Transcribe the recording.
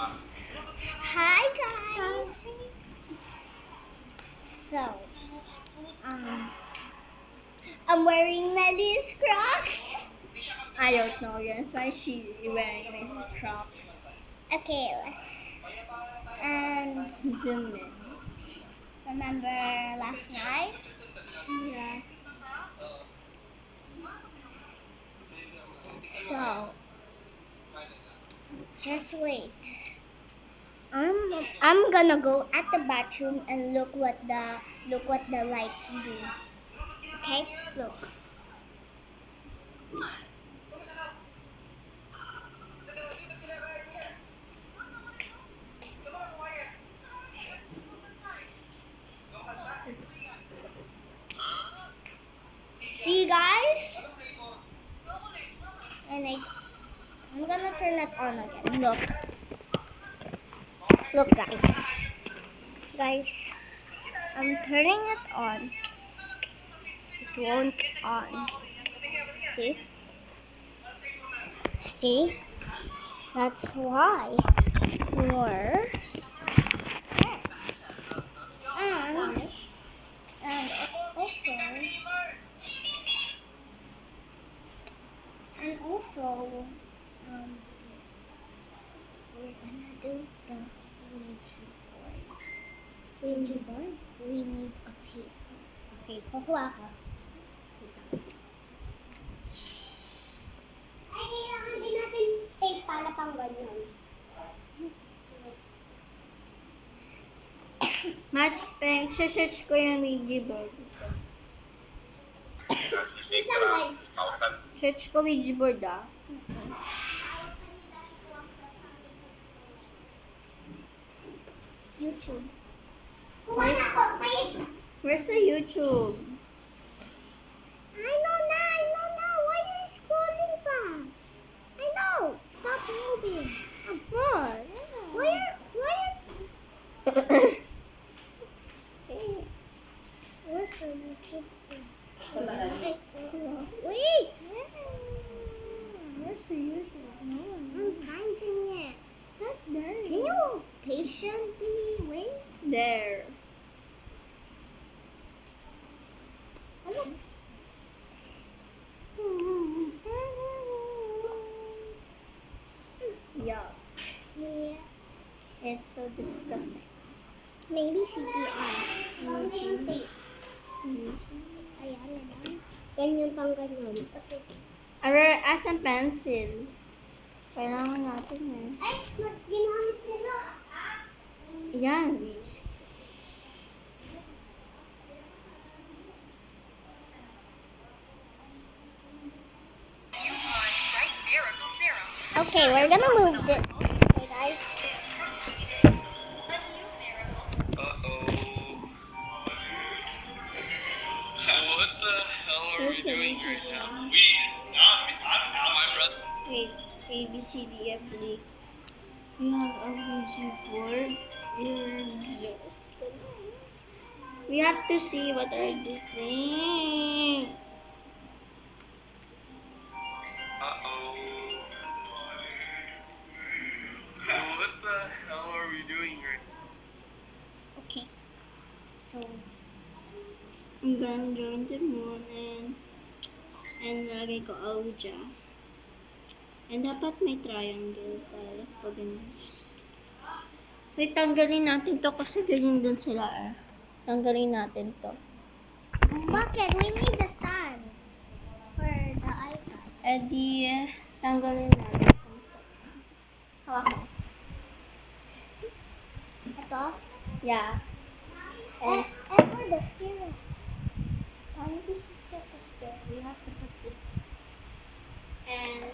Hi guys. So, um, I'm wearing Melly's Crocs. I don't know. That's why she wearing my Crocs. Okay, and Zoom in. remember last night? Yeah. So, just wait. I'm gonna go at the bathroom and look what the lights do. Okay, look. See guys? And I'm gonna turn it on again. Look guys. Guys, I'm turning it on. It won't on. See? See? That's why. Or and and also and also we're gonna do the Ouija board. Ouija board? We need a paper. Okay, kukuha ka. Ay, kailangan din natin tape para pang ganyan. Match pink. Search ko yung Ouija board. Wait lang guys. Search ko Ouija board ah. YouTube. Kuha na ko, tape. Where's the YouTube? I know now. Why are you scrolling pa? I know. Stop moving. What? Where's the YouTube? Wait. Where's the YouTube? I'm finding it. Not there. Can you patiently wait? There. Ano? Yeah. Yeah. It's so disgusting. Maybe CPR. Ayan na lang. Ganyan pang ganyan. Kasi, Asan pencil? Kailangan natin eh. ay, ginamit nila. Yan, Wish. Okay, we're gonna move this. Okay, guys. What the hell are we Where's the doing YouTube right now? one? I'm my brother. Wait, A, B, C, D, F, G. You have a Ouija board? You're just gonna... We have to see what are the things. Uh-oh. What the hell are we doing right now? Okay. So, I'm gonna join the moon and lagay ko Ouija. And dapat may triangle para pag wait, tanggalin natin to kasi ganyan dun sila eh. Tanggalin natin to. bakit? We need the stand for the iPad. Eh di, tanggalin natin itong sa... Hawak mo. Ito? Yeah. Eh, for the spirits. Paano this is set as well? We have to put this. And